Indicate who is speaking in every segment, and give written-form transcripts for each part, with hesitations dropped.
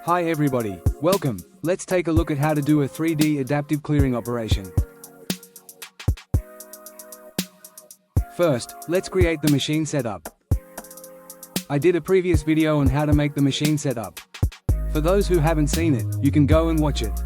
Speaker 1: Hi everybody, welcome. Let's take a look at how to do a 3D adaptive clearing operation. First, let's create the machine setup. I did a previous video on how to make the machine setup. For those who haven't seen it, you can go and watch it.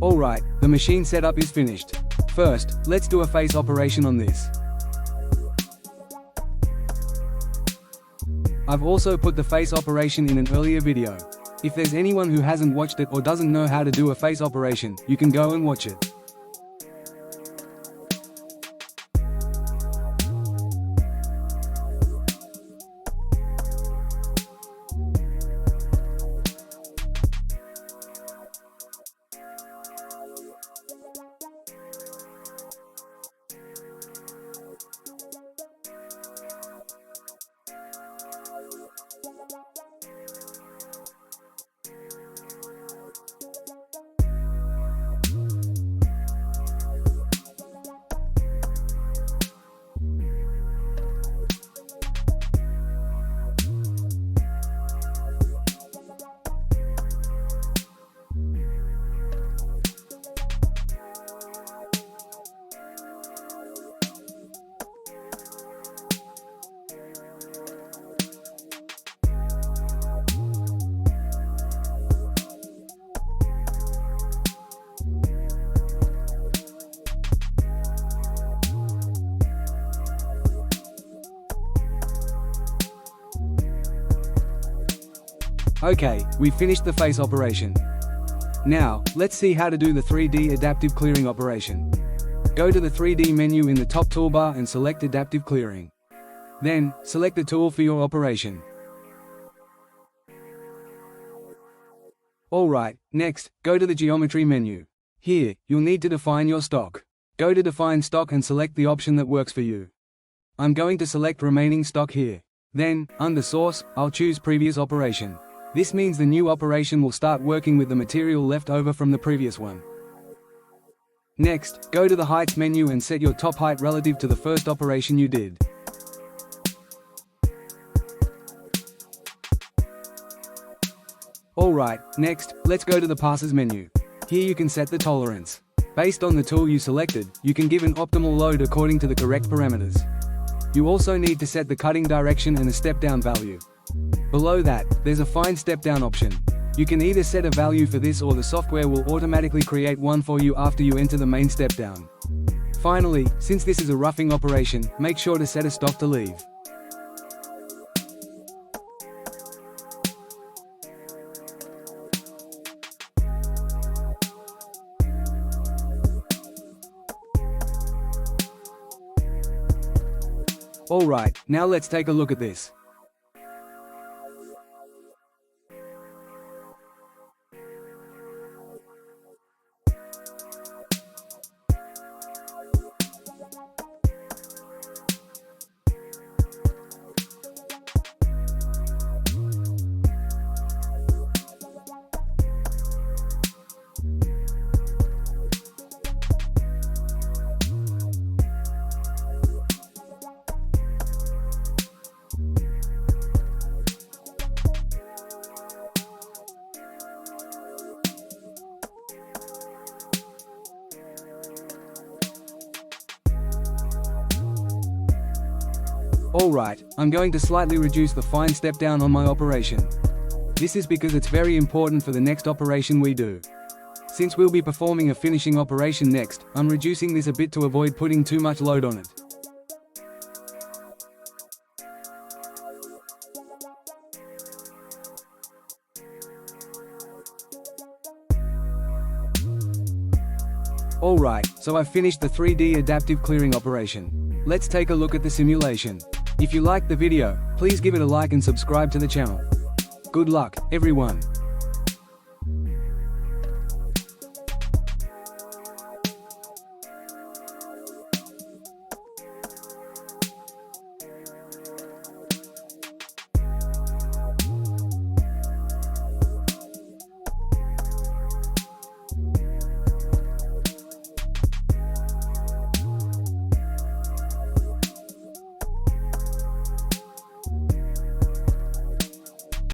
Speaker 1: Alright, the machine setup is finished. First, let's do a face operation on this. I've also put the face operation in an earlier video. If there's anyone who hasn't watched it or doesn't know how to do a face operation, you can go and watch it. Okay, we finished the face operation. Now, let's see how to do the 3D adaptive clearing operation. Go to the 3D menu in the top toolbar and select Adaptive Clearing. Then, select the tool for your operation. Alright, next, go to the Geometry menu. Here, you'll need to define your stock. Go to Define Stock and select the option that works for you. I'm going to select Remaining Stock here. Then, under Source, I'll choose Previous Operation. This means the new operation will start working with the material left over from the previous one. Next, go to the Heights menu and set your top height relative to the first operation you did. Alright, next, let's go to the Passes menu. Here you can set the tolerance. Based on the tool you selected, you can give an optimal load according to the correct parameters. You also need to set the cutting direction and a step-down value. Below that, there's a fine step-down option. You can either set a value for this or the software will automatically create one for you after you enter the main step-down. Finally, since this is a roughing operation, make sure to set a stop to leave. Alright, now let's take a look at this. Alright, I'm going to slightly reduce the fine step down on my operation. This is because it's very important for the next operation we do. Since we'll be performing a finishing operation next, I'm reducing this a bit to avoid putting too much load on it. So I've finished the 3D adaptive clearing operation. Let's take a look at the simulation. If you liked the video, please give it a like and subscribe to the channel. Good luck, everyone.